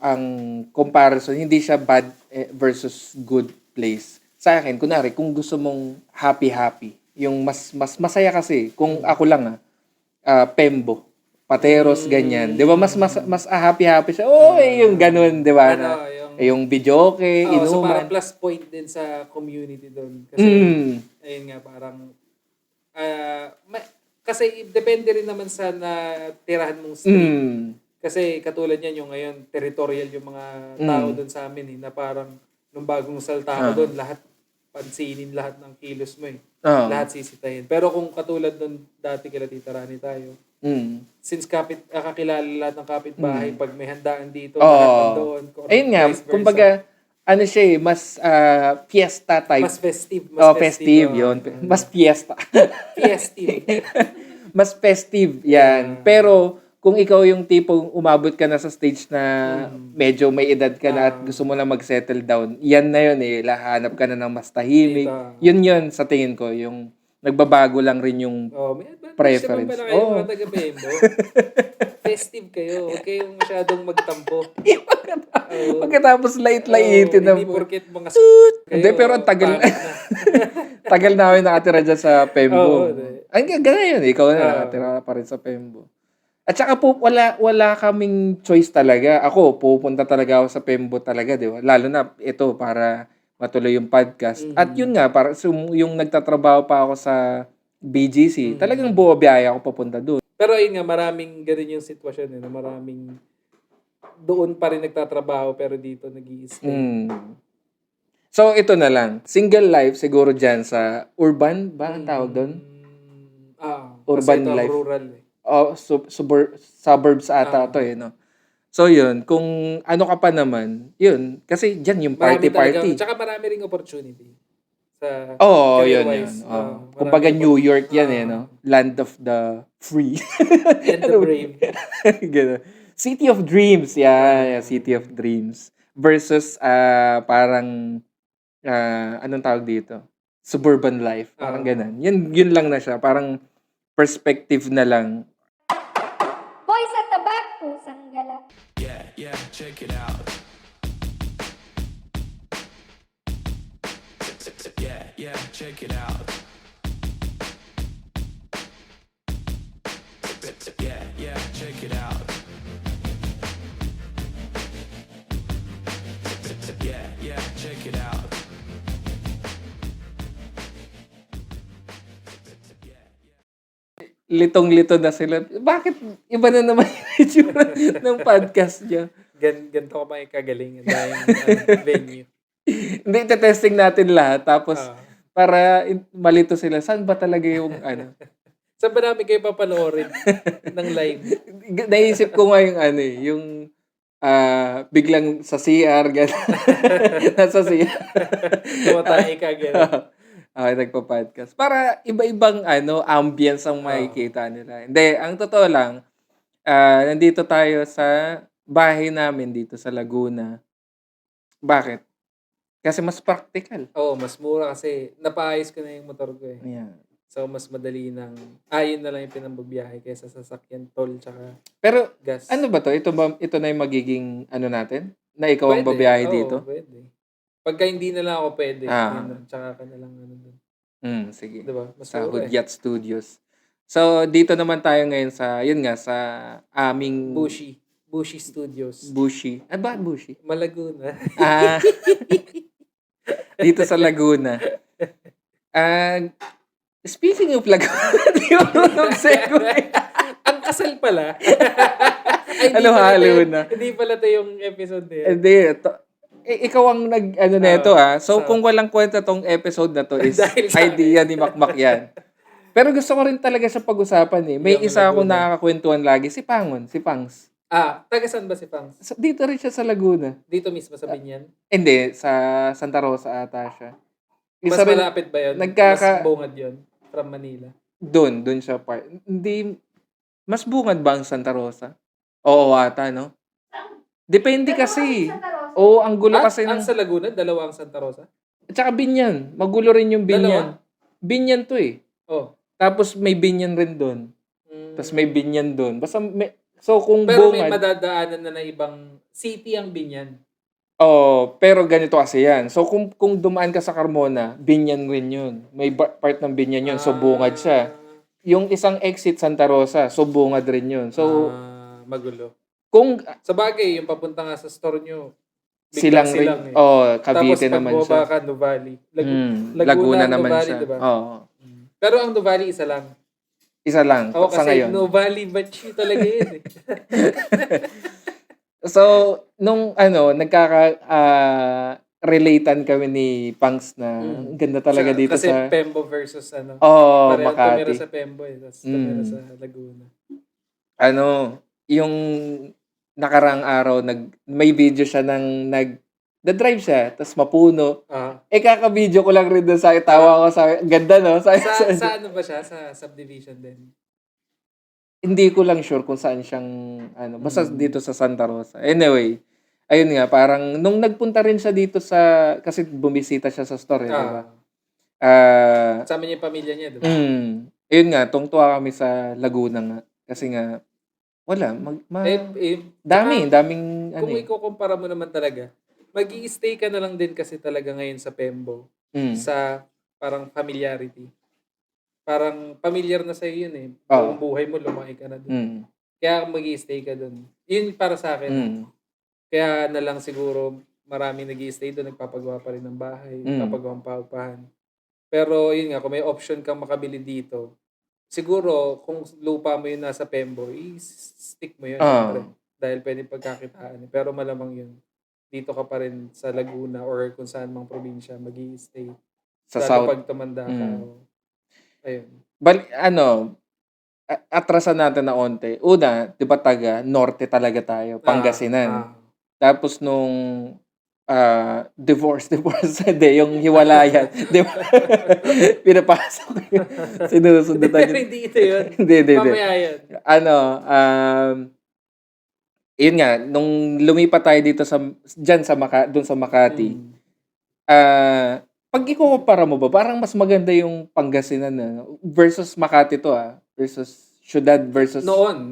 ang comparison, hindi siya bad versus good place. Sa akin, kunwari, kung gusto mong happy-happy, yung mas masaya kasi, kung ako lang Pembo, Pateros, ganyan. Di ba, mas happy-happy siya. Yung ganun, di ba, na, yung videoke, So parang inuman. plus point din sa community doon. Kasi, ayun nga, parang, kasi depende rin naman sa natirahan mong street. Kasi katulad yan, yung ngayon, territorial yung mga tao doon sa amin, na parang, nung bagong salta ako doon, lahat, pansinin lahat ng kilos mo Lahat sisitahin. Pero kung katulad doon, dati kila Tita Rani tayo, since kakilala lahat ng kapitbahay, pag may handaan dito, lahat nandoon. Ayun nga, kumbaga, ano siya mas fiesta type. Mas festive. Festive yun. Mas fiesta. Festive. Mas festive yan. Pero, kung ikaw yung tipong umabot ka na sa stage na medyo may edad ka na at gusto mo na mag-settle down, yan na yun lahanap ka na ng mas tahimik. Yun sa tingin ko, yung nagbabago lang rin yung preference. May kayo mga taga-Bembo. Festive kayo. Huwag kayong masyadong magtampo. Pagkatapos light-lightin na hindi porket mga Hindi, pero ang tagal tagal namin nakatira dyan sa Pembo. Ang gano'n yun, ikaw na nakatira pa rin sa Pembo. At saka po, wala kaming choice talaga. Ako, pupunta talaga ako sa Pembo talaga, di ba? Lalo na ito, para matuloy yung podcast. At yun nga, para yung nagtatrabaho pa ako sa BGC, talagang buwabiyaya ako papunta doon. Pero ayun nga, maraming ganun yung sitwasyon. Maraming doon pa rin nagtatrabaho, pero dito nag-i-stay. So, ito na lang. Single life, siguro dyan sa urban ba ang tawag doon? Urban kasi life. Rural Suburbs ata to no? So yun, kung ano ka pa naman, yun, kasi dyan yung party-party. Tsaka marami ring opportunity. Yun. Kumbaga New York yan no? Land of the free. And the brave. City of Dreams, City of Dreams. Versus parang, anong tawag dito? Suburban life, parang ganun. Yun lang na siya, parang perspective na lang. Boys at the back, pusang gala. Yeah, check it out. Yeah, check it out. Yeah, check it out. Yeah, check it out. Litong-lito na sila. Bakit iba na naman yung itsura ng podcast niya? Ganito ka pa kagaling dahil venue. Hindi, testing natin lahat. Tapos, para malito sila, saan ba talaga yung Saan ba namin kayo papanoorin ng live? Naisip ko nga yung yung biglang sa CR, gano'n. Nasa CR. Tumatay ka, gano'n. Nagpa-podcast. Para iba-ibang ambience ang makikita nila. Hindi, ang totoo lang, nandito tayo sa bahay namin dito sa Laguna. Bakit? Kasi mas practical. Mas mura kasi napaayos ko na yung motor ko Yeah. So, mas madali yun na lang yung pinambabiyahe kaysa sasakyan, toll, tsaka Pero, gas. ano ba to? Ito na yung magiging natin? Na ikaw ang babiyahe dito? Pwede. Pagka hindi na lang ako pwede, tsaka ka na lang doon. Sige. Diba? Mas Sa mura Hudyat Studios. So, dito naman tayo ngayon sa, sa aming... Bushi Studios. Bushi. Ba Bushi? Malaguna. Dito sa Laguna. Speaking of Laguna, Ang kasal pala. Halo-halo na. Hindi pala ito yung episode na yan. Hindi. Ikaw ang neto So, kung walang kwenta tong episode na to is idea ni Makmak yan. Pero gusto ko rin talaga sa pag-usapan May isa akong nakakakwentuhan lagi, si Pangon, si Pangs. Taga saan ba si Pangs? Dito rin siya sa Laguna. Dito mismo sa Binyan? Hindi, sa Santa Rosa ata siya. Mas malapit ba yun? Mas bungad yun? From Manila? Doon siya part. Hindi, mas bungad ba ang Santa Rosa? Oo ata, no? Depende kasi. Ang gulo kasi. Ang sa Laguna, dalawa ang Santa Rosa? At saka Binyan. Magulo rin yung Binyan. Binyan to Tapos may Binyan rin doon. Tapos may Binyan doon. Basta So kung Pero may bungad, madadaanan na ibang city ang Binyan. pero ganito kasi yan. So kung dumaan ka sa Carmona, Binyan rin yun. May part ng Binyan yun, so bungad siya. Yung isang exit Santa Rosa, so bungad rin yun. So Magulo. kung Sa bagay, yung papunta nga sa store nyo, silang rin, silang eh. Cavite Tapos pag naman bumaba siya. ka, Nuvali. Laguna naman Nuvali, siya. diba? Oo. Pero ang Nuvali, isa lang. Isa lang Ako sa kasi ngayon. Nuvali batch talaga yun eh. So, nung relatean kami ni Pangs na ang ganda talaga dito Kasi sa Pembo versus parehong tumira Makati. sa Pembo eh. Tapos tumira sa Laguna. Yung nakarang araw may video siya drive siya, tapos mapuno. Kaka-video ko lang rin doon sa tawa ko sa ganda, no? Sa ano ba siya? Sa subdivision din? Hindi ko lang sure kung saan siyang basta dito sa Santa Rosa. Anyway, ayun nga, parang nung nagpunta rin siya dito kasi bumisita siya sa store, di ba? Kasama niya yung pamilya niya, di ba? Ayun nga, tungtuwa kami sa Laguna nga. Kasi nga, wala, daming kung ikukumpara mo naman talaga, mag-i-stay ka na lang din kasi talaga ngayon sa Pembo. Sa parang familiarity. Parang familiar na sa'yo yun eh. Buong buhay mo, lumaki ka na doon. Kaya mag-i-stay ka doon. Yun para sa akin. Kaya na lang siguro maraming nag-i-stay doon, nagpapagawa pa rin ng bahay, nagpapagawang paupahan. Pero yun nga, kung may option kang makabili dito, siguro kung lupa mo yun nasa Pembo, i-stick mo yun. Siyempre, dahil pwede pagkakitaan. Pero malamang yun, dito ka pa rin sa Laguna or kung saan mang probinsya, mag-i-stay. Sa South. Pag tumanda ka. Ayun. Atrasan natin na onte. Una, di ba norte talaga tayo, Pangasinan. Tapos nung divorce, hindi, yung hiwalayan. Di ba? Pinapasok yun. Sinusundutan yun. Hindi ito yun. Hindi. Mamaya yun. Yun nga, nung lumipat tayo dito doon sa Makati, pag ikukumpara mo ba, parang mas maganda yung Pangasinan versus Makati versus Syudad versus... Noon.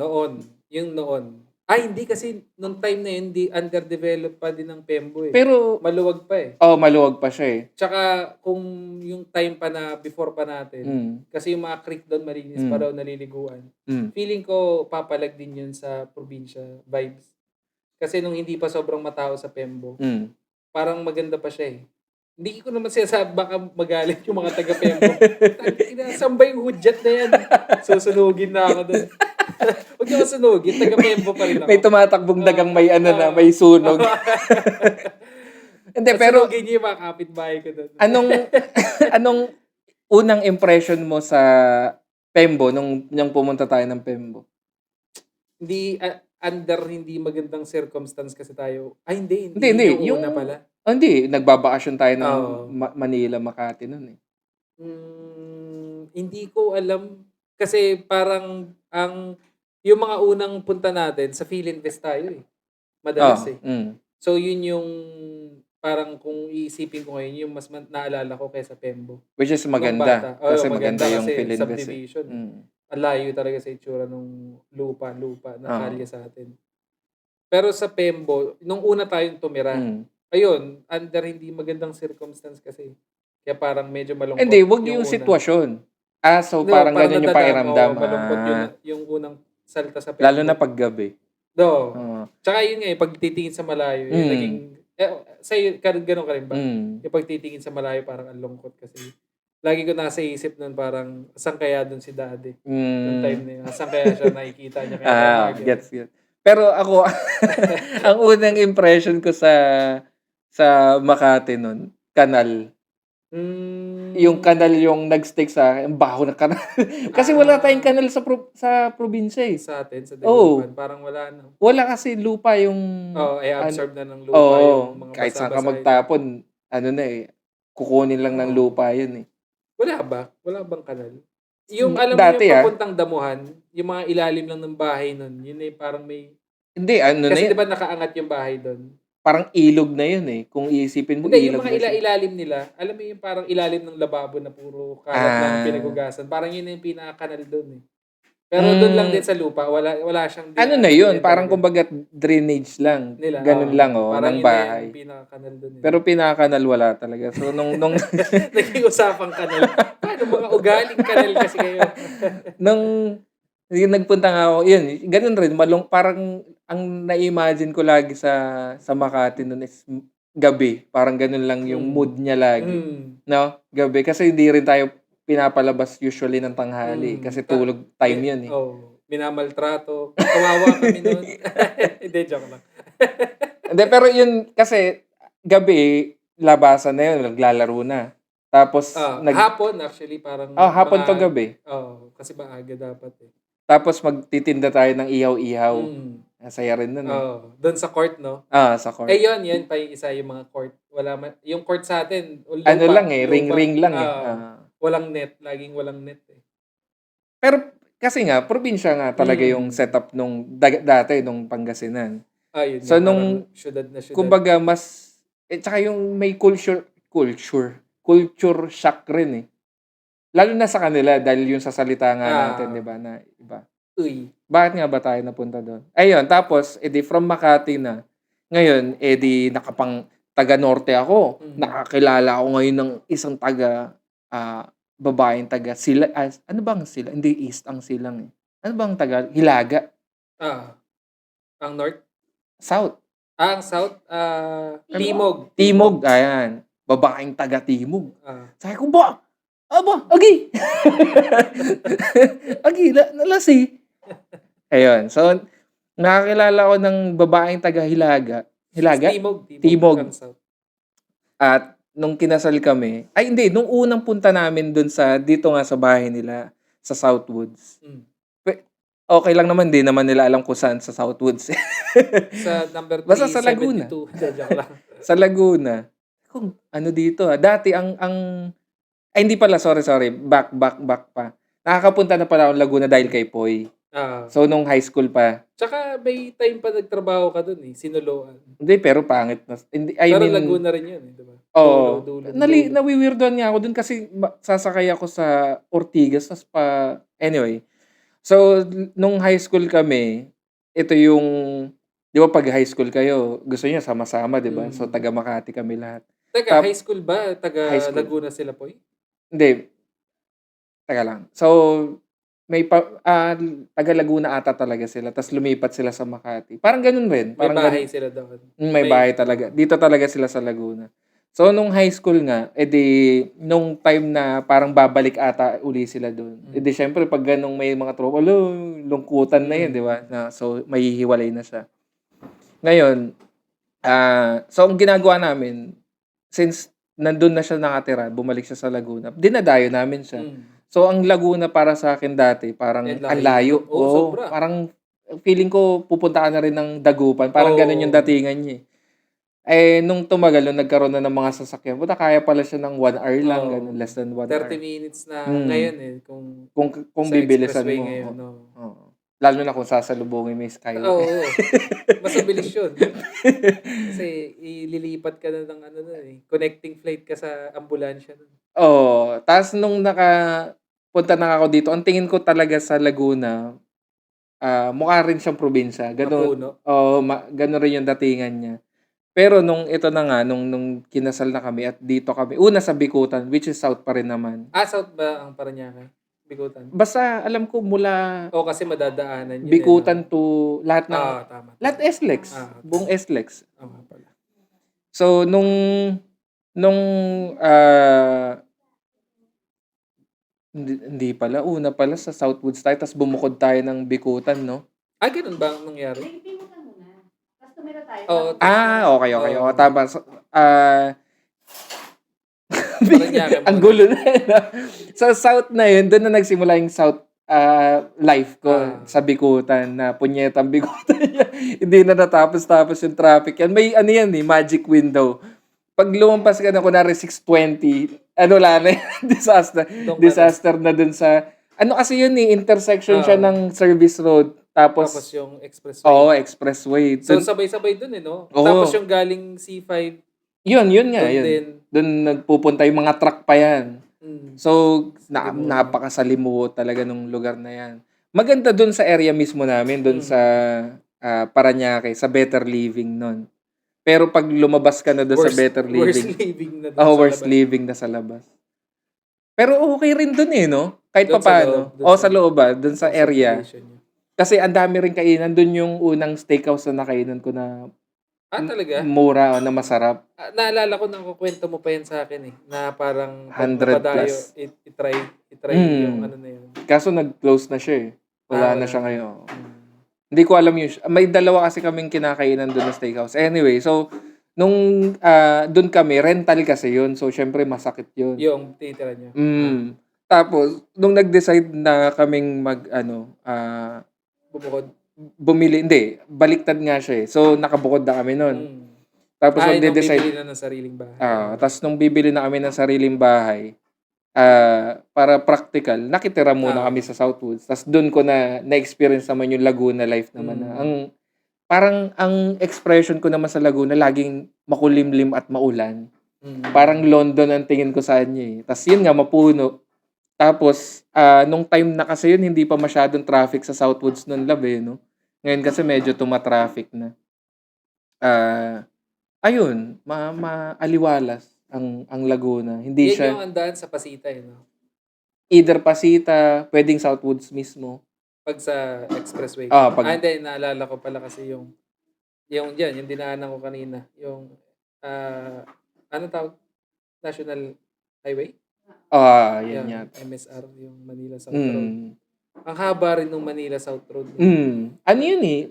Yung noon. Hindi kasi nung time na yun, underdeveloped pa din ng Pembo eh. Pero... Maluwag pa eh. Maluwag pa siya eh. Tsaka kung yung time pa na before pa natin, kasi yung mga creek doon malinis pa daw naliliguan. Feeling ko papalag din yun sa probinsya vibes. Kasi nung hindi pa sobrang matao sa Pembo, parang maganda pa siya eh. Hindi ko naman sinasabi, baka magalit yung mga taga-Pembo. Saan ba yung hudyat na yan? Susunugin na ako doon. Huwag niyo masunugin, taga-Pembo pa rin ako. May tumatakbong dagang may may sunog. Hindi, pero... Sunugin niyo yung mga kapitbahay ko doon. Anong unang impression mo sa Pembo nung pumunta tayo ng Pembo? Hindi, hindi magandang circumstance kasi tayo. Hindi. Yung una pala. Hindi, nagbabakasyon tayo ng Manila, Makati nun eh. Hindi ko alam kasi parang yung mga unang punta natin sa PhilInvest tayo eh. Madalas eh. So yun yung parang kung iisipin ko ngayon yung mas naalala ko kaysa Pembo. Which is maganda. Kasi maganda yung PhilInvest. Subdivision. Ang layo talaga sa itsura ng lupa na kalye sa atin. Pero sa Pembo, nung una tayong tumira, ayun, under hindi magandang circumstance kasi. Kaya parang medyo malungkot. Hindi, wag yung sitwasyon. So parang ganyan yung pakiramdam. Malungkot yung unang salta sa Pembo. Lalo na paggabi. Tsaka yun nga, pag titingin sa malayo, yung naging, sa'yo, gano'n ka rin ba? Yung pagtitingin sa malayo, parang ang lungkot kasi. Lagi ko nasa isip nun parang, asan kaya dun si daddy? Yung time na yun. Asan kaya siya nakikita niya? Gets. Pero ako, ang unang impression ko sa Makati nun, kanal. Yung kanal yung nag-stick sa akin, ang baho na kanal. Kasi wala tayong kanal sa probinsya eh. Sa atin, sa Dagupan, parang wala na. Wala kasi lupa yung... absorb na ng lupa yung mga kahit saan ka magtapon, kukunin lang ng lupa yun eh. Wala ba? Wala bang kanal? Yung alam dati, mo yung papuntang damuhan, yung mga ilalim lang ng bahay nun, yun eh parang may... Hindi, kasi diba nakaangat yung bahay doon? Parang ilog na yun eh. Kung iisipin mo, hindi, ilog yung mga ilalim nila, alam mo yung parang ilalim ng lababo na puro kalat lang pinagugasan. Parang yun yung pinaka-kanal doon eh. Pero doon lang din sa lupa, wala siyang Ano na yun? din Parang talaga kumbaga drainage lang. nila. Ganun lang, Parang ng yun na bahay. yung pinaka-kanal doon. Pero pinakakanal wala talaga. So, nung Naging usapang kanal. Paano mga ugaling kanal kasi kayo? nung yung nagpunta nga ako, yun, ganun rin, parang ang na-imagine ko lagi sa Makati noon is gabi. Parang ganun lang yung mood niya lagi. No? Gabi. Kasi hindi rin tayo pinapalabas usually ng tanghali. Kasi tulog time yun eh. Minamaltrato. Kawawa kami noon. Hindi, joke lang. Hindi, pero yun, kasi gabi, labasan na yun, naglalaro na. Tapos, hapon actually, parang hapon to gabi. kasi maaga dapat eh. Tapos magtitinda tayo ng ihaw-ihaw. Saya rin nun eh. Doon sa court, no? Sa court. Yun pa yung isa yung mga court. Yung court sa atin, lupa, Ano lang eh, ring-ring lang eh. Walang net, laging walang net eh. Pero kasi nga, probinsya nga talaga yung setup nung dati, nung Pangasinan. Yun So, nga, nung, parang syudad na syudad. kumbaga, mas, tsaka yung may culture shock rin eh. Lalo na sa kanila dahil yung sa salita nga natin, di ba, na iba. Uy. Bakit nga ba tayo napunta doon? Ayun, tapos, edi from Makati na. Ngayon, edi taga-norte ako. Nakakilala ako ngayon ng isang babaeng taga sila. Ano bang sila? Hindi east ang silang eh. Ano bang taga? Hilaga. Ang north? South. Ang south? Timog. Timog, ayan. Babaeng taga Timog. Sabi ko, agi! Agi, nalasi. Ayun, so, nakakilala ko ng babaeng taga Hilaga. Hilaga? Timog. At, nung kinasal kami, nung unang punta namin dun dito nga sa bahay nila, sa Southwoods. Okay lang naman, di naman nila alam kung saan sa Southwoods. Sa number 372. Basta sa Laguna. Sa Laguna. Kung ano dito dati hindi pala, sorry. Back pa. Nakakapunta na pala akong Laguna dahil kay Poy. So, nung high school pa. Tsaka may time pa nagtrabaho ka dun eh, sinuloan. Hindi, pero pangit na. Pero Laguna rin yun eh, diba? Oo. Dulo. Nawiwirdoan niya ako dun kasi sasakay ako sa Ortigas. Anyway. So, nung high school kami, ito yung, di ba pag high school kayo, gusto niyo sama-sama, di ba? So, taga Makati kami lahat. Teka, high school ba? Taga Laguna sila po eh? Hindi. Teka lang. So, may taga Laguna ata talaga sila. Tapos lumipat sila sa Makati. Parang ganun rin. May bahay sila doon. May bahay talaga. Dito talaga sila sa Laguna. So, nung high school nga, nung time na parang babalik ata uli sila doon. Syempre, pag ganung may mga tropa, lungkutan na yun, di ba? So, may hiwalay na siya. Ngayon, so, ang ginagawa namin, since nandun na siya nakatira, bumalik siya sa Laguna, dinadayo namin siya. So, ang Laguna para sa akin dati, parang ang layo. Sobra. Parang feeling ko pupunta ka na rin ng Dagupan. Parang ganun yung datingan niya. Nung tumagal, nung nagkaroon na ng mga sasakyan, kaya pala siya ng 1 hour lang, ganun, less than 1 hour. 30 minutes na ngayon eh. Kung bibilisan mo. Ngayon, Lalo na kung sasalubungin mo yung Skyway. Oo. Mas mabilis yun. Kasi ililipat ka na ng connecting flight ka sa ambulansya. Tapos nung punta na ako dito, ang tingin ko talaga sa Laguna, mukha rin siyang probinsya. Ganun. Ganun rin yung datingan niya. Pero nung ito na nga, nung kinasal na kami at dito kami, una sa Bikutan, which is south pa rin naman. South ba ang Parañaque? Bikutan? Basta alam ko mula kasi madadaanan yun. Bikutan to lahat ng tama. lahat SLEX. Buong SLEX. Pala. So nung hindi pala, una pala sa Southwoods tayo, tapos bumukod tayo ng Bikutan, no? Ganun ba ang nangyari? Nagpimutan muna. Tapos tumira tayo. Okay. Tama. Ang gulo na. Sa South na yun, doon na nagsimula yung South life ko sa Bikutan, na punyetang Bikutan niya. Hindi na natapos yung traffic yan. May magic window. Pag lumampas ka na, kunwari 6:20, wala na disaster na dun sa, kasi yun intersection siya ng service road. Tapos yung expressway. Expressway. So, sabay-sabay dun no? Tapos yung galing C5. Yun nga. Doon nagpupunta yung mga truck pa yan. So, napakasalimuot talaga nung lugar na yan. Maganda dun sa area mismo namin, dun sa Parañaque, sa Better Living nun. Pero pag lumabas ka na dun sa Better Worst Living, living na doon sa worst labas. living na sa labas. Pero okay rin dun no? Kahit Doon sa papaano. loob, doon Sa loob dun sa Yung area. subdivision niyo. Kasi ang dami rin kainan. Dun yung unang steakhouse na nakainan ko na Talaga? mura na masarap. Naalala ko na kukwento mo pa yan sa akin na parang pag 100 mapadayo, plus. itry yung ano na yun. Kaso nag-close na siya Wala na wala siya na. ngayon. Hindi ko alam yung... May dalawa kasi kaming kinakainan doon na steakhouse. Anyway, so, nung doon kami, rental kasi yun. So, syempre, masakit yun. Yung titira niyo. Tapos, nung nag-decide na kaming Bumukod. bumili, hindi, baliktad nga siya So, nakabukod na kami nun. Tapos, Nung nag-decide... bibili na ng sariling bahay. Tapos, nung bibili na kami ng sariling bahay, para practical, nakitira muna kami sa Southwoods. Tapos doon ko na-experience naman yung Laguna life naman. Parang ang expression ko naman sa Laguna, laging makulimlim at maulan. Parang London ang tingin ko sa kanya Tapos yun nga, mapuno. Tapos, nung time na kasi yun, hindi pa masyadong traffic sa Southwoods nun no? Ngayon kasi medyo tumatraffic na. Ayun, maaliwalas ang Laguna. Hindi Yan siya yung andaan sa Pasita no? either Pasita, pwedeng Southwoods mismo. Pag sa expressway. Pag- Hindi, naalala ko pala kasi yung dyan, yung dinaanan ko kanina. Yung, ano tawag? National Highway? Yan yan. MSR, yung Manila South Road. Ang haba rin ng Manila South Road. Ano yun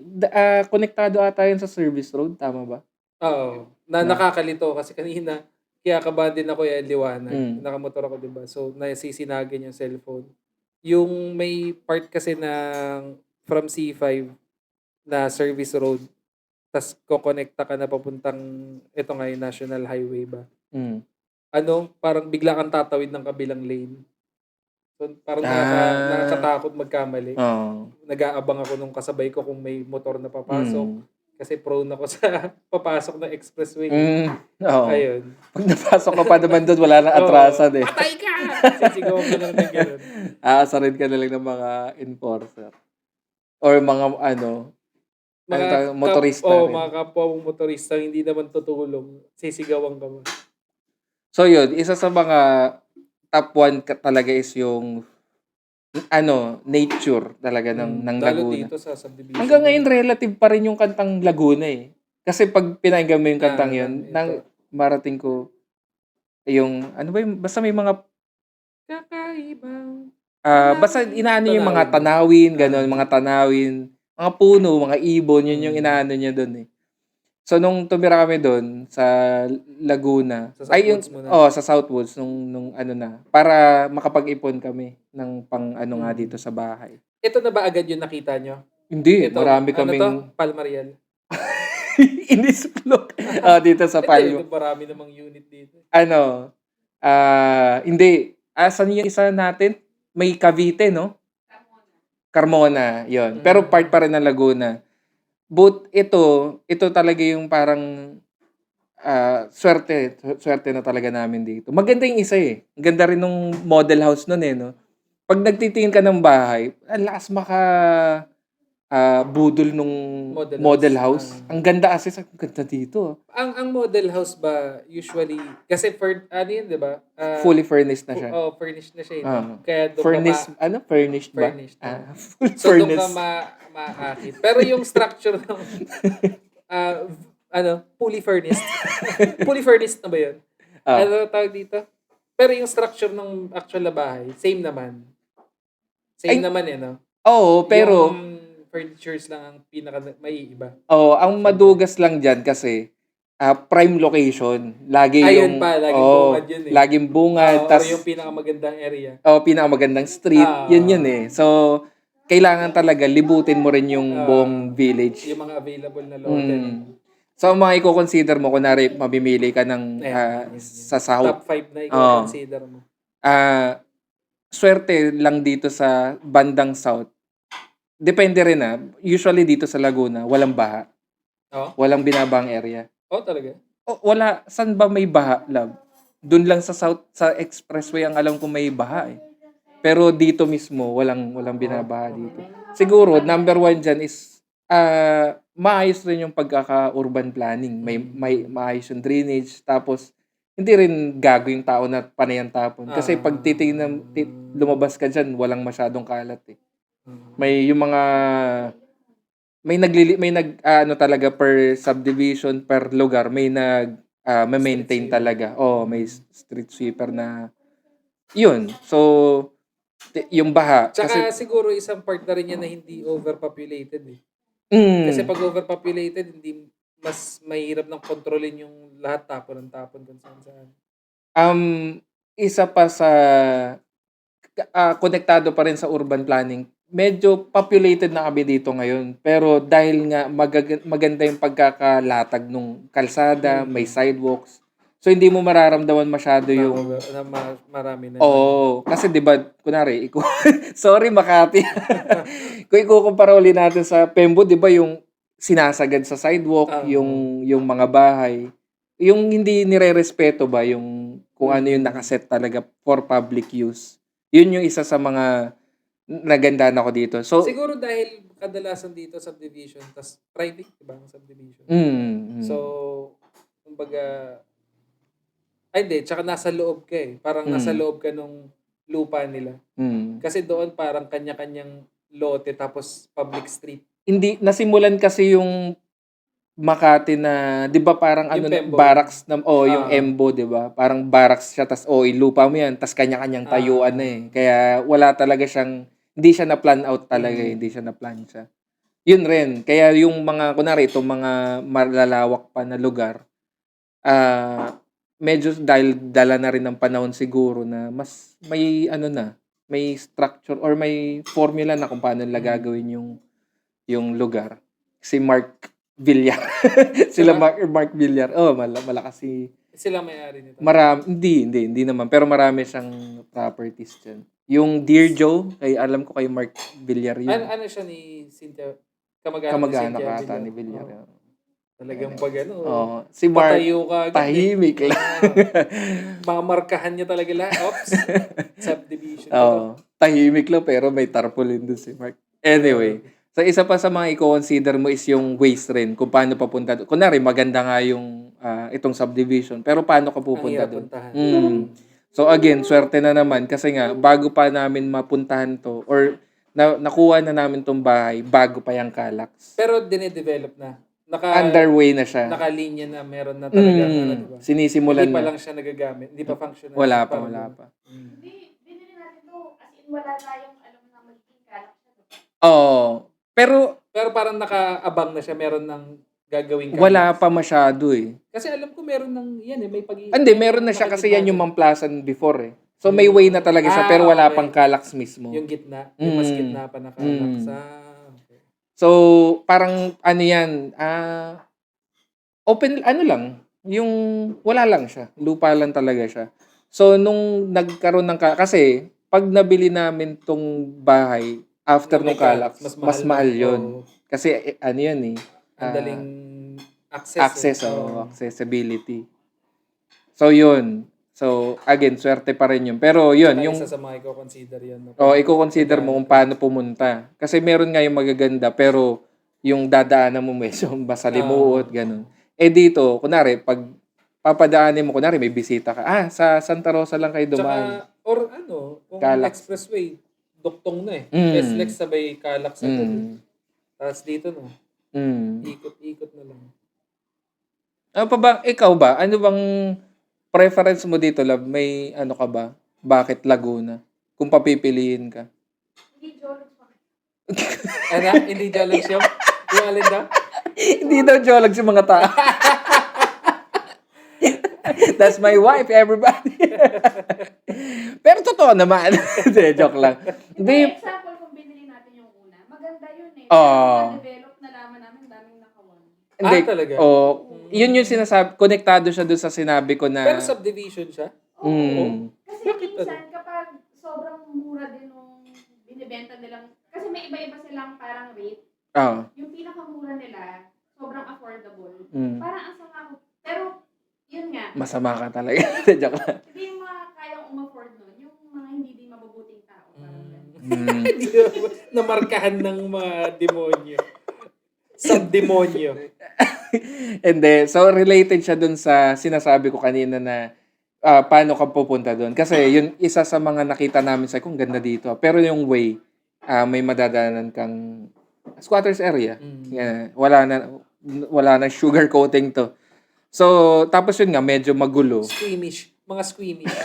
konektado ata yun sa service road, tama ba? Oo. Nakakalito kasi kanina, kaya kabahan din ako yung liwanag. Nakamotor ako, diba? So, nasisinagin yung cellphone. Yung may part kasi ng from C5 na service road, tas kokonekta ka na papuntang, ito nga yung National Highway ba? Parang bigla kang tatawid ng kabilang lane. So, parang nakakatakot magkamali. Nag-aabang ako nung kasabay ko kung may motor na papasok. Kasi prone ako sa papasok ng expressway. Ayun. Pag napasok ka pa naman doon, wala nang atrasan Patay ka! Sisigaw ka lang ng gano'n. Aasarin ka na lang ng mga enforcer. Or mga motorista rin. Mga kapwa mong motorista, hindi naman tutulong. Sisigawan ka mo. So yun, isa sa mga top 1 talaga is yung nature talaga ng Lalo Laguna. dito sa subdivision. Hanggang ngayon, relative pa rin yung kantang Laguna Kasi pag pinakinggan mo yung kantang yun, marating ko yung, basta may mga, kakaibang, basta inaano yung mga tanawin, gano'n, mga tanawin, mga puno, mga ibon, yun yung inaano niya doon So, nung tumira kami doon sa Laguna, Sa Southwoods muna. sa Southwoods, nung para makapag-ipon kami ng nga dito sa bahay. Ito na ba agad yung nakita nyo? Hindi, marami kaming... Ano to? Palmarial. Inisplok. Dito sa Palmo. Marami namang unit dito. Hindi. Saan yung isa natin? May Cavite, no? Carmona, yon. Pero part pa rin ng Laguna. But ito talaga yung parang swerte na talaga namin dito. Maganda yung isa Ang ganda rin nung model house nun no? Pag nagtitingin ka ng bahay, ang lakas budol nung model house. Ang ganda kasi ang ganda dito. Ang model house ba usually kasi di ba? Fully furnished na siya. Furnished na siya. Kaya furnished ba? Furnished. Fully So doon furnished. ka maakit. Pero yung structure ng fully furnished. Fully furnished na ba 'yun? Ano tawag dito? Pero yung structure ng actual na bahay, same naman. Naman no? Oo, pero yung furnitures lang ang pinaka maiiba. Ang madugas lang diyan kasi prime location. Lagi Ayun laging bungad yun Laging bungad. Or yung pinakamagandang area. Pinakamagandang street. Yun So, kailangan talaga libutin mo rin yung buong village. Yung mga available na lote. So, mga i-consider mo, kunwari, mamimili ka ng sa South. Top 5 na i-consider mo. Swerte lang dito sa bandang South. Depende rin Usually dito sa Laguna, walang baha. Walang binabang area. Talaga? Wala. Saan ba may baha, love? Doon lang sa South, sa expressway ang alam ko may baha Pero dito mismo, walang binabaha dito. Siguro, number one dyan is, maayos rin yung pagkaka-urban planning. May maayos yung drainage. Tapos, hindi rin gago yung tao na panay ang tapon. Kasi pag lumabas ka dyan, walang masyadong kalat eh. May yung mga, ano talaga per subdivision, per lugar, may may-maintain talaga. May street sweeper na, yun. So, yung baha. Tsaka siguro isang part na rin yan na hindi overpopulated eh. Mm, Kasi pag overpopulated, hindi mas mahirap ng kontrolin yung lahat tapon ng tapon kung saan. isa pa sa konektado pa rin sa urban planning. Medyo populated na kami dito ngayon. Pero dahil nga maganda yung pagkakalatag nung kalsada, may sidewalks. So hindi mo mararamdaman masyado yung Marami na. Oo, kasi 'di ba, kunwari, sorry Makati. Kung ikukumpara ulit natin sa Pembo, 'di ba yung sinasagad sa sidewalk, yung mga bahay, yung hindi nirerespeto ba yung kung ano yung nakaset talaga for public use. Yun yung isa sa mga nagandahan ako dito. So, Siguro dahil kadalasan dito subdivision, tas private, diba, ang subdivision. So, kumbaga, hindi, tsaka nasa loob ka eh. Parang nasa loob ka nung lupa nila. Kasi doon parang kanya-kanyang lote tapos public street. Hindi, nasimulan kasi yung Makati na, 'di ba parang Yung Pembo. barracks na yung Embo, 'di ba? Parang barracks siya tas lupa mo 'yan, tas kanya-kanyang tayuan na eh. Kaya wala talaga siyang hindi siya na plan out talaga, hindi siya na plan siya. Yun rin. Kaya yung mga kunwari itong mga malalawak pa na lugar, medyo dahil dala na rin ng panahon siguro na mas may may structure or may formula na kung paano nila gagawin yung lugar. Si Mark Villar. Sila Mark Villar. Malakas si Sila may-ari nito. hindi naman. Pero marami siyang properties dyan. Yung Dear Joe, alam ko kay Mark Villar yun. Ano siya ni Cynthia? Kamag-anak Kamag-anak Cynthia ata Villar. ni Villar. Talagang pag Si Mark, patayo ka agad. tahimik lang. Mamarkahan niya talaga lahat. Oops. Subdivision. Tahimik lang pero may tarpaulin doon si Mark. Anyway, so isa pa sa mga i-consider mo is yung waste rin, kung paano papunta doon. Kunwari, maganda nga yung itong subdivision, pero paano ka pupunta doon? So again, swerte na naman kasi nga, bago pa namin mapuntahan to, or nakuha na namin tong bahay, bago pa yung Calax. Pero dinedevelop na. Underway na siya. Nakalinya na, meron na talaga. Diba? Sinisimulan Hindi pa na. lang siya nagagamit. Hindi pa functional. Wala pa. Binili natin to, as in wala tayong alam na magiging kalak siya. Pero parang nakaabang na siya. Meron ng gagawing wala pa masyado eh. Kasi alam ko meron ng, yan eh, may Hindi, meron na siya kasi yan yung Mamplasan before eh. So may way na talaga siya pero wala pang Calax mismo. Yung gitna. Yung mas gitna pa na Calax. So, parang ano yan, open, lang, yung wala lang siya, lupa lang talaga siya. So, nung nagkaroon ng, kasi, pag nabili namin tong bahay, after nung Calax, mas mahal yun. Kasi, ano yan eh. Ang daling accessibility. So, yun. So, again, swerte pa rin yun. Pero yun, yung... Isa sa mga i-consider yan. i-consider mo kung paano pumunta. Kasi meron nga yung magaganda, pero yung dadaanan mo medyo masalimuot, ganun. Dito, kunwari, pag papadaanin mo, kunwari, may bisita ka, sa Santa Rosa lang kayo dumaan. Tsaka, or kung Calax. expressway, duktong na eh. SLEX sabay Calax ito. Tapos dito, no? Ikot-ikot na lang. Ikaw ba? Ano bang preference mo dito, love? May ano ka ba? Bakit Laguna? Kung papipiliin ka. Hindi Jologs pa. Hindi Jologs yung alin daw? Hindi daw Jologs yung mga tao. That's my wife, everybody. Pero totoo naman. Hindi, joke lang. Hindi, example, kung binili natin yung una, maganda yun eh. Pero na-develop na naman namin, daming nakawan. Hindi, talaga? Yun yung sinasabi, konektado siya doon sa sinabi ko na... Pero subdivision siya? Kasi minsan, kapag sobrang mura din nung binibenta nilang, kasi may iba-iba silang parang rate. Yung pinakamura nila, sobrang affordable. Parang ang sama ko. Pero, yun nga. Masama ka talaga. Joke lang. Hindi yung mga kayang umafford nun, yung mga hindi din mabubuting tao. Hindi namarkahan ng mga demonyo. Sub-demonyo. Hindi. So, related siya dun sa sinasabi ko kanina na paano ka pupunta dun. Kasi yun, isa sa mga nakita namin sa kung ganda dito. Pero yung way, may madadaanan kang squatters area. Yeah, wala na sugar coating to. So, tapos yun nga, medyo magulo. Squeamish. Mga squeamish.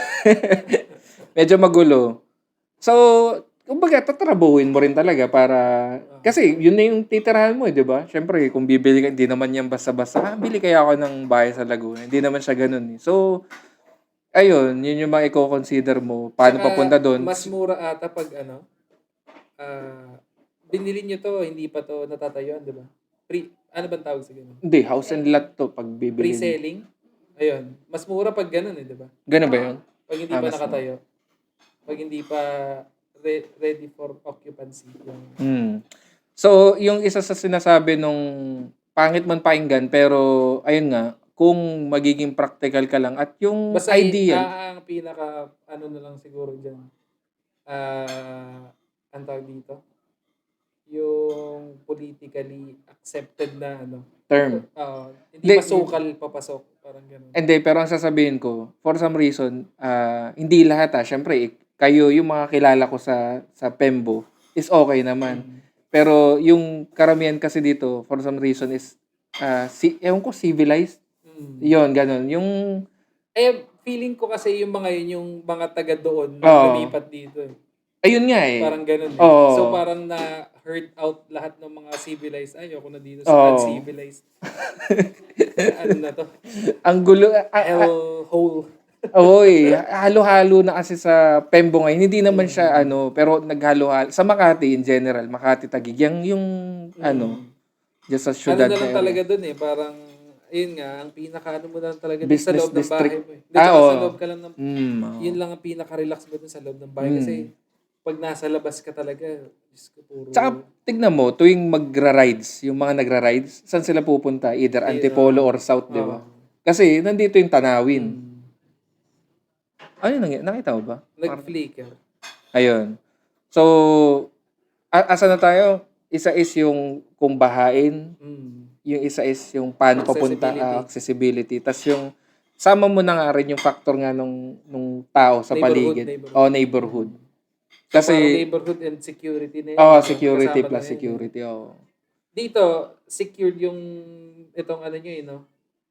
Medyo magulo. So, kumbaga, tatrabuhin mo rin talaga para... Kasi, yun na yung titirahan mo, di ba? Siyempre, kung bibili ka, hindi naman yan basta-basta, bili kaya ako ng bahay sa Laguna. Hindi naman siya ganun. So, ayun, yun yung mga i-consider mo. Paano Saka, papunta doon? Mas mura ata pag binili nyo to, hindi pa to natatayuan, di ba? Ano bang tawag sa ganun? Hindi, house and lot to pag bibili. Pre-selling? Ayun. Mas mura pag ganun di ba? Ganun ba yun? Pag hindi pa nakatayo. Pag hindi pa ready for occupancy. So, yung isa sa sinasabi nung pangit man pakinggan, pero ayun nga, kung magiging practical ka lang at yung basta ideal. Ang pinaka, na lang siguro dyan, ang tawag dito, yung politically accepted na term. Hindi masukal papasok. Parang ganun. Hindi, pero ang sasabihin ko, for some reason, hindi lahat syempre, kayo, yung mga kilala ko sa Pembo, is okay naman. Pero yung karamihan kasi dito, for some reason, is, ewan ko, civilized. Yun, ganun. Yung... feeling ko kasi yung mga yun, yung mga taga doon, lumipat dito. Ayun nga Parang ganun. So parang na-herd out lahat ng mga civilized. Ayoko na dito sa uncivilized. Ano na to? Ang gulo. Hole. Halo-halo na kasi sa Pembo ngayon. Hindi naman siya pero naghalo-halo. Sa Makati in general, Makati Taguig, yung just sa syudad. Ano na lang talaga dun parang, yun nga, ang pinaka mo na lang talaga business sa loob ng bahay district. mo. Sa loob ka lang ng, yun lang ang pinaka-relax mo dun sa loob ng bahay. Kasi, pag nasa labas ka talaga, Diyos ko, puro... Tsaka, tignan mo, tuwing magra-rides, yung mga nagra-rides, saan sila pupunta? Either Antipolo or South, di ba? Kasi, nandito yung Tanawin. Ano yung nakita mo ba? Nag-flicker. Ayun. So, asa na tayo? Isa is yung kung bahain. Yung isa is yung paano papunta, accessibility. Tapos yung, sama mo na nga rin yung factor nga nung tao sa paligid. Neighborhood. Kasi neighborhood and security na yun. Security plus security. Dito, secured yung itong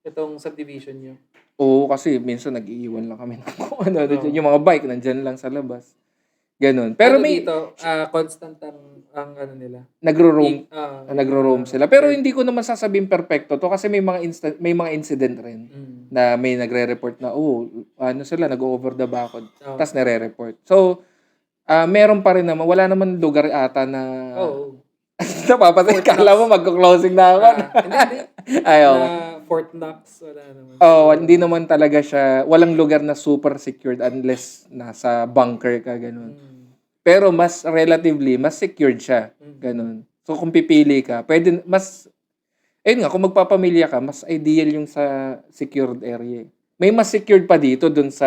itong subdivision nyo. Oo, kasi minsan nag-iiwan lang kami ng kung ano. Yung mga bike, nandyan lang sa labas. Ganon. Pero dito, constant ang nila. Nagro-roam sila. Pero hindi ko naman sasabihin perfecto to kasi may mga incident rin na may nagre-report na sila nag-over the backod. Tapos nare-report. So, meron pa rin naman, wala naman lugar ata na napapatay, kala mo magko-closing na ako. Hindi. Ayaw. Fort Knox, wala naman. Hindi naman talaga siya, walang lugar na super secured unless nasa bunker ka, ganun. Pero mas relatively, mas secured siya, ganun. So kung pipili ka, pwede, ayun nga, kung magpapamilya ka, mas ideal yung sa secured area. May mas secured pa dito dun sa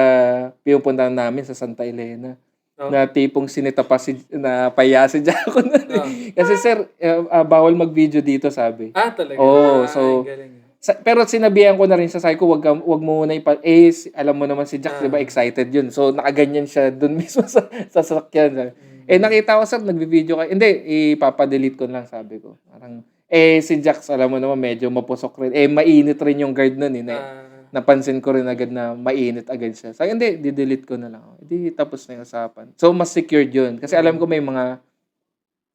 pinupuntahan namin sa Santa Elena. Na tipong sinita pa na paya si Jaco nun. Kasi sir, bawal mag-video dito, sabi. Talaga? So, pero sinabihan ko na rin sa sabi ko, wag mo muna alam mo naman si Jack, di ba, excited yun. So, nakaganyan siya dun mismo sa sasakyan. Nakita ko, sir, nagbi-video ka. Hindi, ipapadelete ko lang, sabi ko. Parang, si Jack, alam mo naman, medyo mapusok rin. Mainit rin yung guard nun, napansin ko rin agad na mainit agad siya. Sabi, hindi, di-delete ko na lang. Hindi, tapos na yung usapan. So, mas secured yun. Kasi alam ko may mga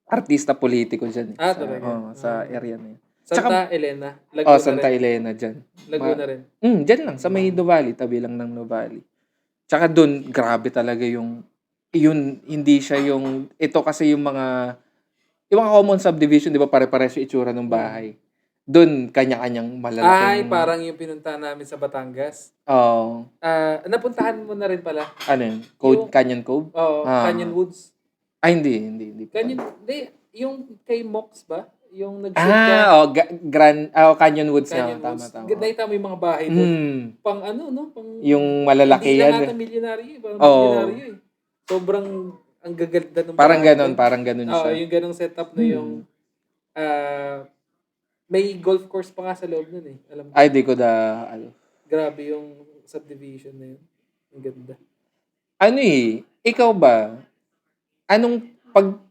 artista politiko dyan. Sa area na yun. Santa Elena. Laguna Santa rin. Elena dyan. Laguna rin. Dyan lang, sa may Nuvali, tabi lang ng Nuvali. Tsaka dun, grabe talaga yun, hindi siya yung, ito kasi yung mga common subdivision, di ba, pare-pares yung itsura ng bahay. Doon, kanya-kanyang malalaking... Parang yung pinuntahan namin sa Batangas. Napuntahan mo na rin pala. Ano yun? Canyon Cove? Canyon Woods. Hindi. Yung kay Mox ba? Yung nag-shoot ka. Canyon Woods nga. Tama. Nakita mo yung mga bahay doon. Pang yung malalaki yan. Hindi lang ata milyonaryo. Milyonaryo. Sobrang ang gaganda ng Parang bahay ganon, doon. parang ganon Oo, siya. yung ganong setup na yung may golf course pa nga sa loob nun eh. Alam ko. Ay, di ko Grabe yung subdivision na yun. Ang ganda. Ikaw ba, anong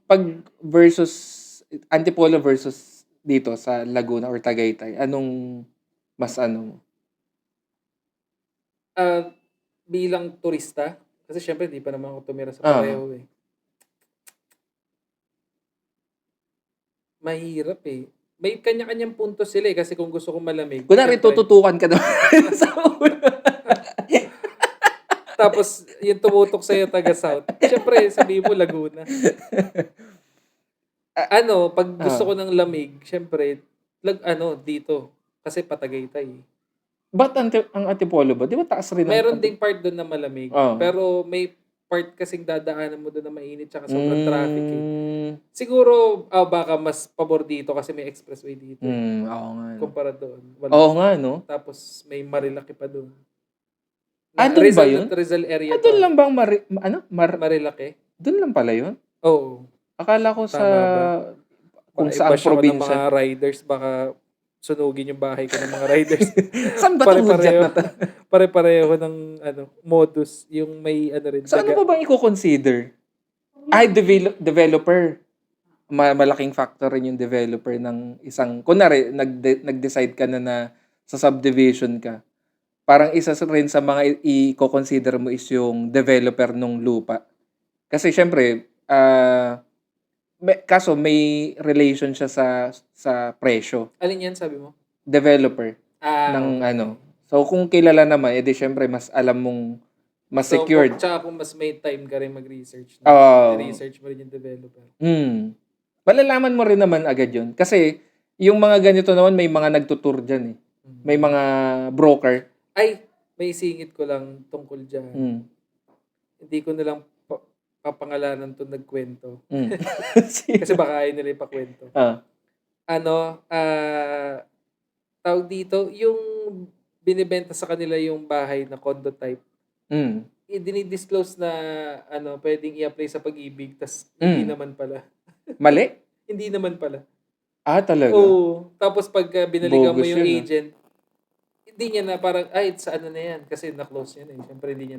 pag versus, Antipolo versus dito sa Laguna or Tagaytay, anong mas mo? Bilang turista, kasi syempre di pa naman ako tumira sa pareho eh. Mahirap eh. May kanya-kanyang punto sila eh, kasi kung gusto kong malamig. Kunwari, syempre, tututukan ka naman sa ulo. tapos yung tumutok sa'yo taga-south. Syempre, sabihin mo Laguna. Pag gusto ko ng lamig, syempre, dito. Kasi Patagaytay. Ba't ang Antipolo ba? Di ba taas rin? Meron ding part doon na malamig. Pero may part kasing dadaanan mo doon na mainit tsaka sobrang traffic eh. Siguro, baka mas pabor dito kasi may expressway dito. Oo nga. Kumpara doon. Oo nga, no? Tapos may Marilaki pa doon. Doon ba yun? Rizal area doon lang bang Marilaki? Doon lang pala yun? Oo. Akala ko sa kung Iba saan siya ng probinsya. mga riders, baka sunugin yung bahay ko ng mga riders. Saan ba itong hudyat na to? Pare-pareho ng modus. Yung may rin. So ano pa bang i-consider? Developer. Malaking factor rin yung developer ng isang, kunwari, nag-decide ka na sa subdivision ka. Parang isa rin sa mga i-consider mo is yung developer ng lupa. Kasi syempre, kaso may relation siya sa presyo. Alin yan sabi mo? Developer ng okay. So kung kilala naman, edi syempre mas alam mong mas secured. Tsaka kung mas may time ka rin mag-research. Research mo rin yung developer. Malalaman mo rin naman agad yun. Kasi yung mga ganito naman, may mga nagtutur dyan eh. May mga broker. Ay, may singit ko lang tungkol dyan. Hindi ko nalang papangalanan to nagkwento. Kasi baka ayaw nila ipakwento. Tawag dito, yung binibenta sa kanila yung bahay na condo type. Dinidisclose na pwedeng i-apply sa Pag-ibig, tas hindi naman pala. Mali? Hindi naman pala. Talaga? Oo. Tapos pag binalikan mo Bogus yung yun, agent, hindi niya na parang, sa na yan. Kasi na-close yan eh. Siyempre hindi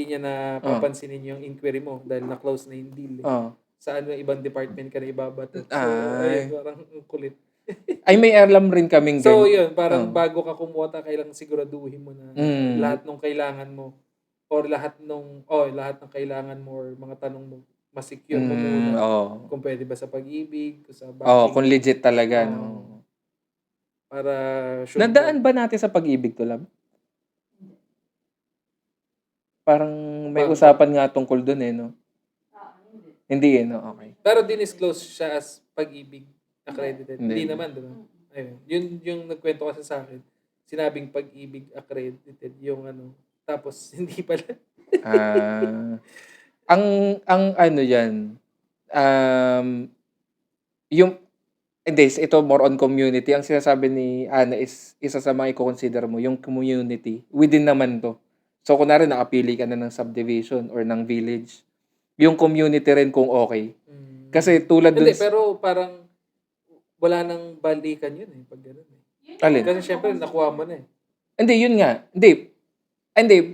niya na papansinin yung inquiry mo dahil na-close na yung deal eh. Sa ibang department ka na ibabato. So, ayun, parang kulit. Ay, may alarm rin kaming ganyan. So, yun, parang bago ka kumuha, kailangan siguraduhin mo na lahat ng kailangan mo or lahat ng kailangan mo or mga tanong mo, masecure mo muna. Kung pwede ba sa Pag-ibig, sa banking. Kung legit talaga. No? Para sure. Nadaan ba natin sa Pag-ibig to, Lab? Parang may usapan nga tungkol dun eh, no? Hindi eh, no? Okay. Pero dinisclose siya as Pag-ibig accredited. Hindi naman, diba? Ayun. Yun yung nagkwento kasi sa akin. Sinabing Pag-ibig accredited yung tapos hindi pala. Ang yan, ito more on community. Ang sinasabi ni Ana is isa sa mga i-consider mo, yung community. Within naman to. So, kunwari nakapili ka na ng subdivision or ng village, yung community rin kung okay. Kasi tulad dun... Hindi, pero parang wala nang balikan yun eh, pag gano'n eh. Alin? Kasi syempre, nakuha mo na eh. Hindi, yun nga. Hindi,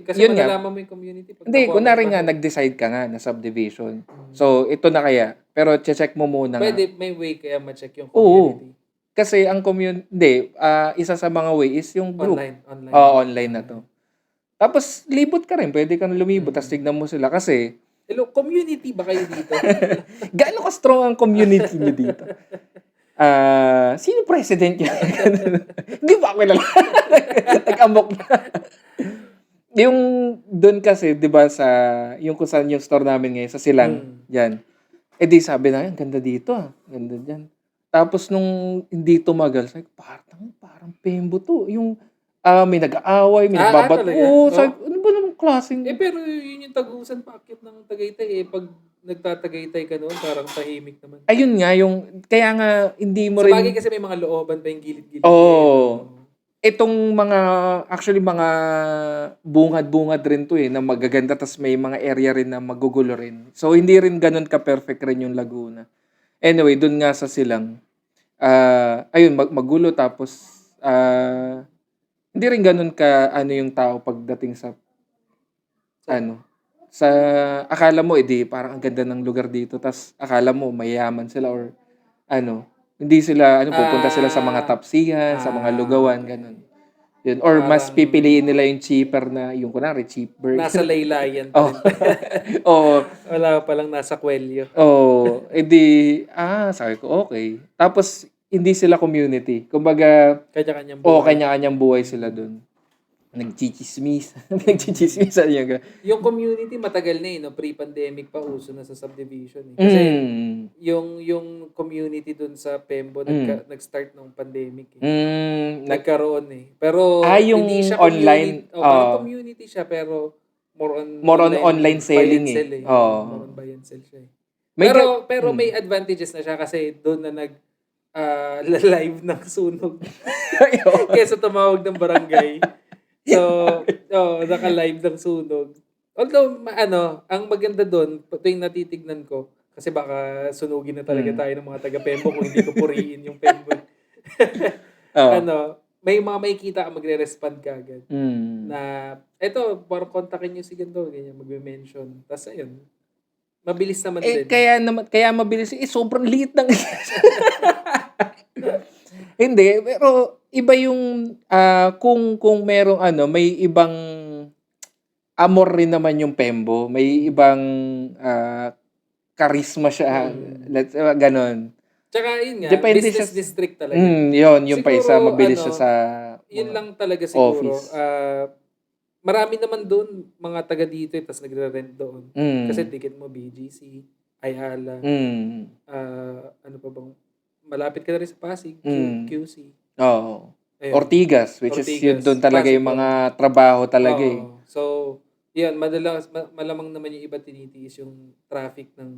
kasi yun nga. malalaman mo yung community. Hindi, kunwari nga, nag-decide ka nga na subdivision. So, ito na kaya. Pero, check mo muna Pwede, may way kaya ma-check yung community. Kasi ang community, isa sa mga way is yung group. Online. Online na to. Tapos, libot ka rin. Pwede kang lumibot. Tapos, tignan mo sila. Kasi, hello, community ba kayo dito? gaano ka strong ang community nyo dito? Sino president yun? Hindi ba ako kilala? Nag-amok na. Yung doon kasi, di ba, yung kung saan yung store namin ngayon, sa Silang, yan. Di sabi na, ganda dito Ganda dyan. Tapos nung hindi tumagal, sabi ko, parang Pembo to. Yung may nag-aaway, may nagbabato. Sabi ko, ano ba namang klaseng? Pero yun yung tagusan paakyat ng Tagaytay eh. Pag nagtatagaytay ka noon, parang tahimik naman. Ayun nga, kaya nga, hindi mo rin... Sabagay kasi may mga looban pa yung gilid-gilid. Itong mga, actually mga bungad-bungad rin to na magaganda, tas may mga area rin na magugulo rin. So, hindi rin ganun ka-perfect rin yung Laguna. Anyway, dun nga sa Silang, ayun, magulo, tapos, hindi rin ganun ka, yung tao pagdating sa, sa, akala mo, edi, parang ang ganda ng lugar dito, tas akala mo, mayayaman sila, or, hindi sila, pupunta sila sa mga tapsihan, sa mga lugawan, ganun. Yun. Or mas Parang- pipiliin nila yung cheaper na, yung kunwari, cheap burger. Nasa laylayan Oh. pa rin. Oo. Wala pa lang nasa kwelyo. Oo. Edi, sabi ko, okay. Tapos, hindi sila community. Kumbaga, Kanya-kanyang buhay. kanya-kanyang buhay sila dun. Nagchichismis. Nagchichismisan yung Yung community matagal na no? Pre-pandemic pa uso na sa subdivision. Kasi yung community dun sa Pembo nag-start nung pandemic. Nagkaroon Pero yung hindi siya online, community. Parang community siya pero more on online selling buy and sell, More on buy and sell siya. Pero may advantages na siya kasi doon na live ng sunog. Kesa tumawag ng barangay. So, naka-live ng sunog. Although, ang maganda doon, ito yung natitignan ko, kasi baka sunugin na talaga tayo ng mga taga-Pembo kung hindi ko puriin yung Pembo. May mga makikita ka, magre-respond ka agad. Na, eto, parang kontakin nyo si ganito, ganyan, magme-mention. Tapos, ayun, mabilis naman din. Kaya mabilis. Sobrang liit ng Hindi, pero iba yung kung merong may ibang amor rin naman yung Pembo. May ibang charisma siya. Let's ganon. Tsaka yun nga, Depende business siya- district talaga. Yun, yung pa isa, Siguro, mabilis siya sa Yun mga lang talaga siguro. office. Marami naman doon mga taga dito tapos nagre-rent doon. Mm. Kasi ticket mo BGC, Ayala, ano pa bang malapit ka na rin sa Pasig, QC. Oo. Ayun. Ortigas, which is yun Ortigas. doon talaga Pasig yung mga trabaho talaga Oo. So, yan, malamang naman yung iba tinitiis yung traffic ng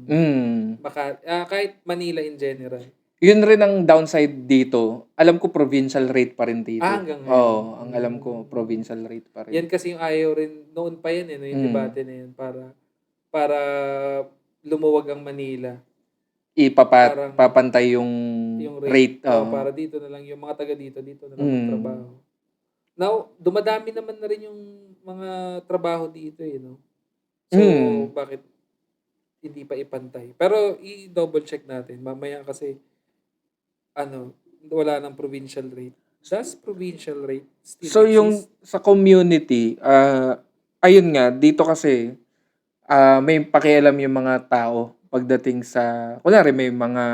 kahit Manila in general. Yun rin ang downside dito. Alam ko provincial rate pa rin dito. Hanggang ngayon. Oo, ang alam ko provincial rate pa rin. Yan kasi yung ayaw rin, noon pa yan no, yung debate na yan para lumuwag ang Manila. Parang- Papantay yung rate. Para dito na lang, yung mga taga dito na lang magtrabaho. Now, dumadami naman na rin yung mga trabaho dito no? So, bakit hindi pa ipantay? Pero i-double check natin. Mamaya kasi, wala ng provincial rate. Does provincial rate still So yung exist? sa community, ayun nga, dito kasi may pakialam yung mga tao pagdating sa, kunwari may mga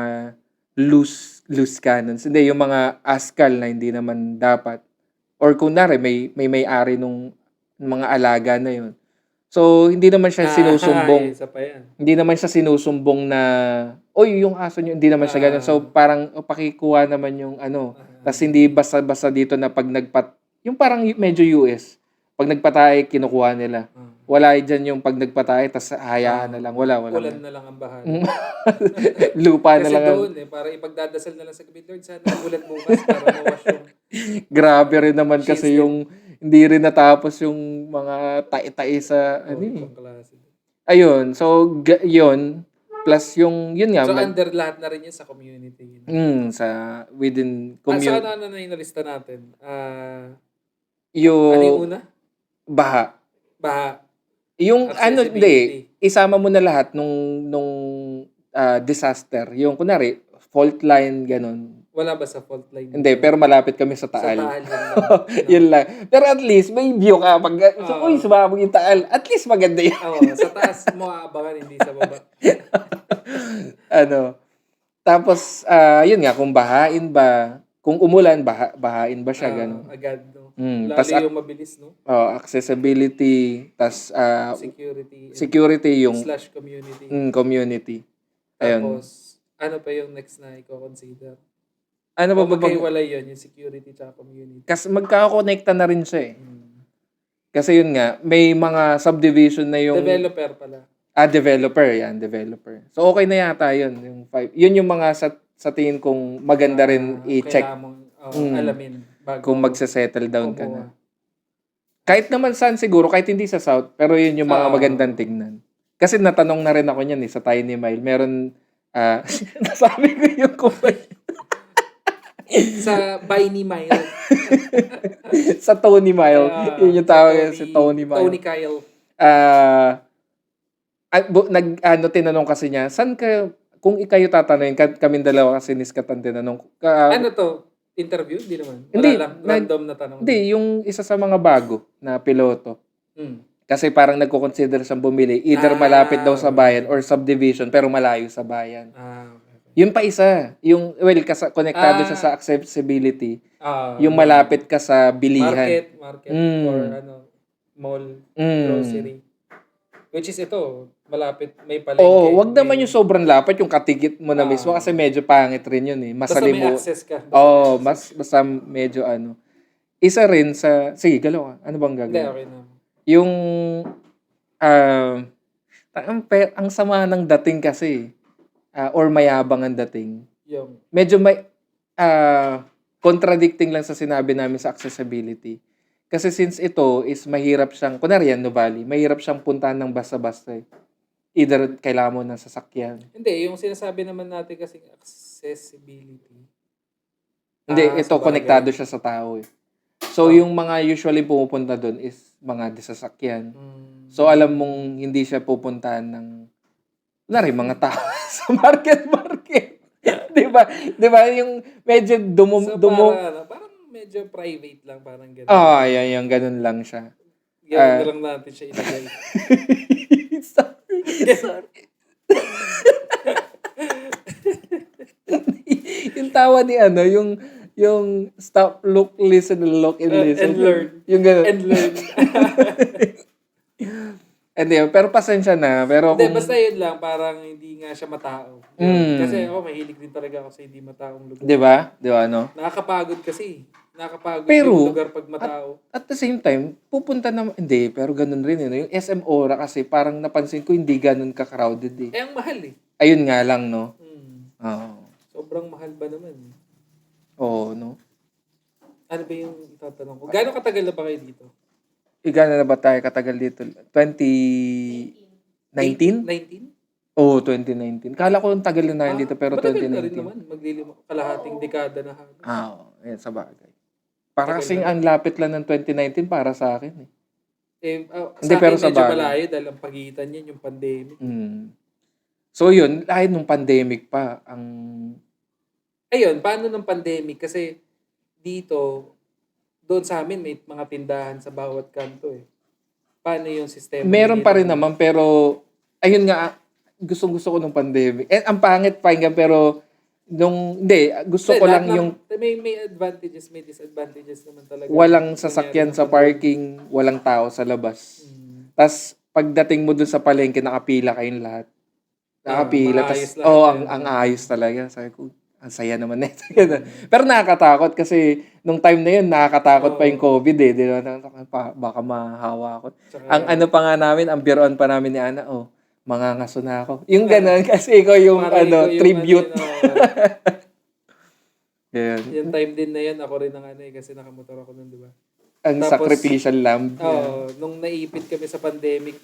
loose cannons. Hindi, yung mga ASCAL na hindi naman dapat. Or kunwari may-ari nung mga alaga na yun. So, hindi naman siya sinusumbong. Isa pa yan. Hindi naman siya sinusumbong na, oy, yung aso nyo, hindi naman siya ganun. So, parang pakikuha naman yung tas hindi basta-basta dito na pag yung parang medyo US, pag nagpatay, kinukuha nila. Wala dyan yung pag nagpatay, tas hayaan na lang. Wala. Ulan na lang ang bahala. Lupa na Kasi lang. doon para ipagdadasal na lang sa gabi, Lord, sana ulan bukas para mawash yung Grabe rin naman kasi Cheese yung hindi rin natapos yung mga tai-tai sa ibang klase. Ayun, so yun plus yung yun nga So, under lahat na rin yun sa community. sa within So, community ano na yung nalista natin? yung Ano yung una? baha. Baha. Yung Accessibility. isama mo na lahat nung disaster. Yung kunwari fault line ganun. Wala ba sa fault line? Hindi, pero malapit kami sa Sa Taal. Taal yun lang. Yun lang. Pero at least may view ka pag uy, sumabog yung Taal. At least maganda yun. Sa taas mo aabangan, hindi sa baba. Tapos yun nga, kung bahain ba, kung umulan, bahain ba siya ganun. Agad, no? Tas Lalo yung mabilis, no? accessibility, tas Security. yung / community. community. Ayun. Tapos, ano pa yung next na i-consider? Ano ba ba? magkaiwalay yun, yung security tsaka community. Kasi magkakakonekta na rin siya Kasi yun nga, may mga subdivision na yung Developer pala. developer yan, developer. So okay na yata yun, yung 5. Yun yung mga sa tingin kong maganda rin i-check. Kailangan mong alamin kung magse-settle down ka Oo. na. Kahit naman saan siguro, kahit hindi sa South, pero yun yung mga magandang tingnan. Kasi natanong na rin ako niyan sa Tiny Mile. Meron, nasabi ko yung kumpanya. Sa Biney Mile. Sa Tony Mile. Yun yung tawag si Tony Mile. Tony Kyle. Tinanong kasi niya, saan ka, kung ikayo tatanungin, kaming dalawa kasi niskatan tinanong. Ano to? Interview? Hindi naman. Wala Hindi, lang. Random na tanong. Hindi, yung isa sa mga bago na piloto. Kasi parang nagko-consider siyang bumili. Either malapit daw sa bayan or subdivision pero malayo sa bayan. Okay. Yun pa isa. Yung, konektado siya sa accessibility. Yung malapit ka sa bilihan. Market or mall, grocery. Which is ito, malapit, may palengke. Oo, wag naman yung sobrang lapit, yung katigit mo na mismo kasi medyo pangit rin yun eh. Basta may access ka. Basta medyo Isa rin sa, sige, galaw ka. Ano bang Hindi, gagawin? okay na. Yung, ang sama ng dating kasi, or mayabang ang dating. Yung, Medyo may, contradicting lang sa sinabi namin sa accessibility. Kasi since ito is mahirap siyang, kunwari yan, Nuvali, mahirap siyang puntahan ng basta-basta eh. Either kailangan mo ng sasakyan. hindi, yung sinasabi naman natin kasi accessibility. Hindi, ito sabagay. konektado siya sa tao eh. So yung mga usually pumupunta doon is mga sasakyan. So alam mong hindi siya pupuntahan ng mga tao sa market. 'Di ba? 'Di ba yung medyo Parang medyo private lang, parang gano'n. Yan, ganun lang siya. Gano'n na lang natin siya ilagay. Sorry. Yung tawa ni yung stop, look, listen, look, and listen. And learn. Yung ganun. And learn. Hindi, pero pasensya na. Pero Hindi, basta yun lang, parang hindi nga siya matao. Kasi ako, mahilig din talaga ako sa hindi mataong lugar. Di ba? Di ba, no? Nakakapagod kasi. Nakakapagod Pero, yung lugar pag matao. At the same time, pupunta naman, hindi, pero ganun rin yun. Yung SM Aura kasi, parang napansin ko, hindi ganun ka-crowded eh. Ang mahal eh. Ayun nga lang, no? Oo. Sobrang mahal ba naman? Oo, no? Ano ba yung itatanong ko? Gano'ng katagal na ba kayo dito? Gano'n na ba tayo katagal dito? 2019? 19? Oo, 2019. Kala ko yung tagal na tayo dito, pero matagal na rin 2019. naman. Kalahating dekada na halos. Oo, yan sa bagay. Para kasing ang lapit lang ng 2019 para sa akin eh. Hindi, pero akin sa medyo bagay. malayo dahil ang pagitan niyan yung pandemic. So yun, dahil nung pandemic pa, Ayun, paano ng pandemic? Kasi dito, doon sa amin may mga tindahan sa bawat kanto eh. Paano yung sistema? meron pa rin naman, pero ayun nga, gustong-gusto ko nung pandemic. Ang pangit pakinggan, pero gusto ko lang yung May advantages, may disadvantages naman talaga. walang sasakyan sa parking, walang tao sa labas. Tas pagdating mo dun sa palengke, nakapila kayong lahat. Nakapila. Maayos Tas, lahat. ang ayos talaga. Sabi ko, ang saya naman nito. Pero nakakatakot kasi nung time na yun, nakakatakot pa yung COVID eh. Di ba? Baka mahawa ako. Ang ano pa nga namin, ang biroan pa namin ni Ana, mga ngaso na ako. Yung ganun, kasi ikaw yung, tribute. Yan. Yung time din na yan, ako rin ang kasi nakamotor ako nun, di ba? Ang Tapos, sacrificial lamb. Nung naipit kami sa pandemic,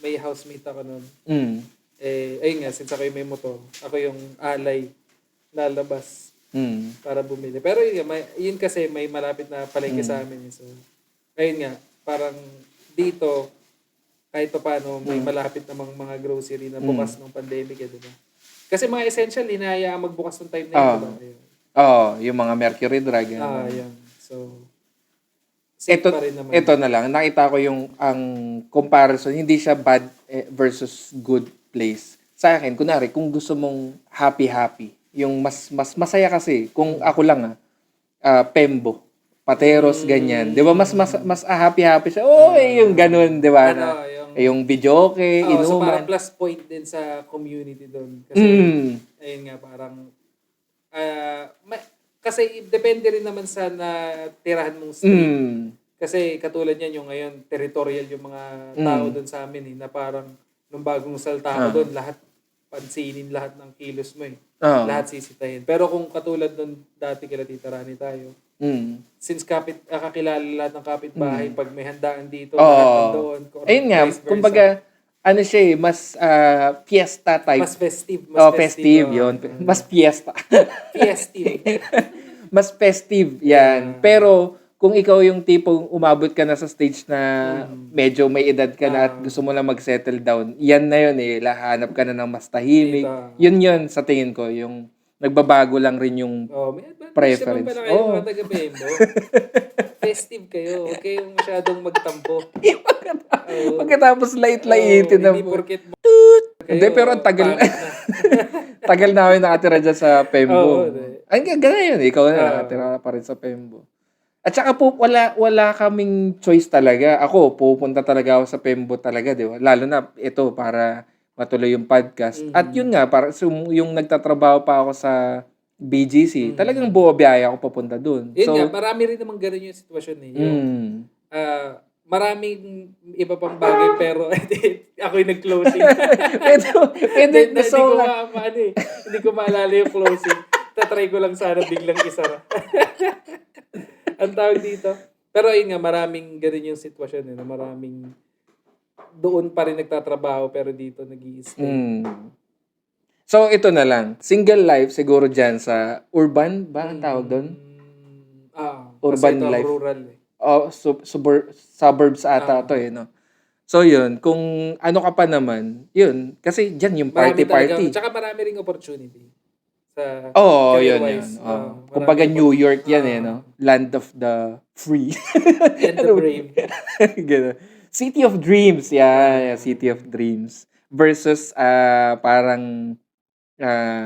may housemate ako nun. Ayun nga, since ako yung may motor, ako yung alay, lalabas para bumili. Pero yun kasi may malapit na palengke sa amin. So, ayun nga, parang dito, kahit pa paano, may malapit namang mga grocery na bukas ng pandemic, diba? Kasi mga essential, hinahayaan magbukas ng time na yun, diba? Yung mga Mercury Drug. Yan. So, safe pa rin naman. Ito na lang, nakita ko yung ang comparison, hindi siya bad versus good place. Sa akin, kunwari, kung gusto mong happy, yung mas masaya kasi, kung ako lang Pembo, Pateros, ganyan. Di ba? Mas happy siya. Yung ganun, di ba? Yung videoke, So inuman. parang plus point din sa community doon. Kasi, ayun nga, parang, kasi depende rin naman sa tirahan mong street. Kasi katulad yan, yung ngayon, territorial yung mga tao doon sa amin na parang, nung bagong salta ako doon, lahat pansinin lahat ng kilos mo eh. Oo. Lahat sisitahin. Pero kung katulad nung dati kila Tita Rani tayo, since kakilala lahat ng kapitbahay, pag may handaan dito, lahat nandoon. Ayun nga, vice versa. kumbaga, ano siya eh, mas fiesta type. Mas festive. Festive, yun. Mas fiesta. Festive. Mas festive, yan. Pero, kung ikaw yung tipong umabot ka na sa stage na medyo may edad ka na at gusto mo lang mag-settle down, yan na yun eh. Lahanap ka na ng mas tahimik. Yun sa tingin ko. Yung nagbabago lang rin yung preference. Gusto mo ba na kayo mga taga-Bembo? Festive kayo. Huwag kayong masyadong magtampo. Pagkatapos light-lightin na Hindi porket Hindi, pero ang tagal tagal namin nakatira dyan sa Pembo. Ay, gano'n yun. Ikaw na nakatira pa rin sa Pembo. At saka po, wala kaming choice talaga. Ako, pupunta talaga ako sa Pembo talaga, di ba? Lalo na ito, para matuloy yung podcast. At yun nga, para yung nagtatrabaho pa ako sa BGC, talagang buwabiyaya ako papunta dun. Yun nga, marami rin naman ganun yung sitwasyon eh. Maraming iba pang bagay, pero ako yung nag-closing. Pwede, Hindi ko maalala yung closing. Tatry ko lang sana biglang isara. Ang tawag dito. Pero ayun nga, maraming ganun yung sitwasyon eh, na maraming doon pa rin nagtatrabaho pero dito nag-i-stay. So, ito na lang. Single life siguro dyan sa urban ba ang tawag doon? Urban kasi life. Rural eh. Suburbs ata to eh, no? So, yun. Kung ano ka pa naman, yun. Kasi dyan yung party-party. Tsaka marami ring opportunity. Yun. Kumbaga New York yan eh, no? Land of the free. And the brave. Ganun. City of Dreams. Yeah, City of Dreams. Versus parang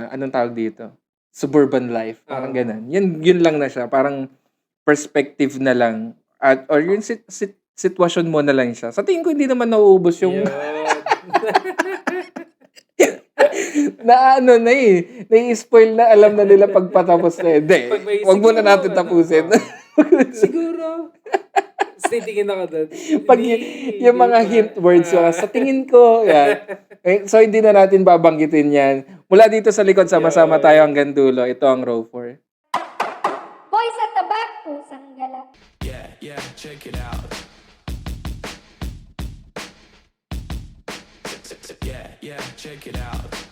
anong tawag dito? Suburban life. Parang ganun. Yun lang na siya. Parang perspective na lang. Or yung sitwasyon mo na lang siya. Sa tingin ko hindi naman nauubos yung nai-spoil na, alam na nila pagpatapos na. Hindi, wag muna natin tapusin. Siguro. Titingin ako doon. Pag yung mga hint words, sa tingin ko, yan. So, hindi na natin babanggitin yan. Mula dito sa likod, sama-sama tayo hanggang dulo. Ito ang row 4. Boy sa tabak, pusang galak. Yeah, check it out. Yeah, check it out.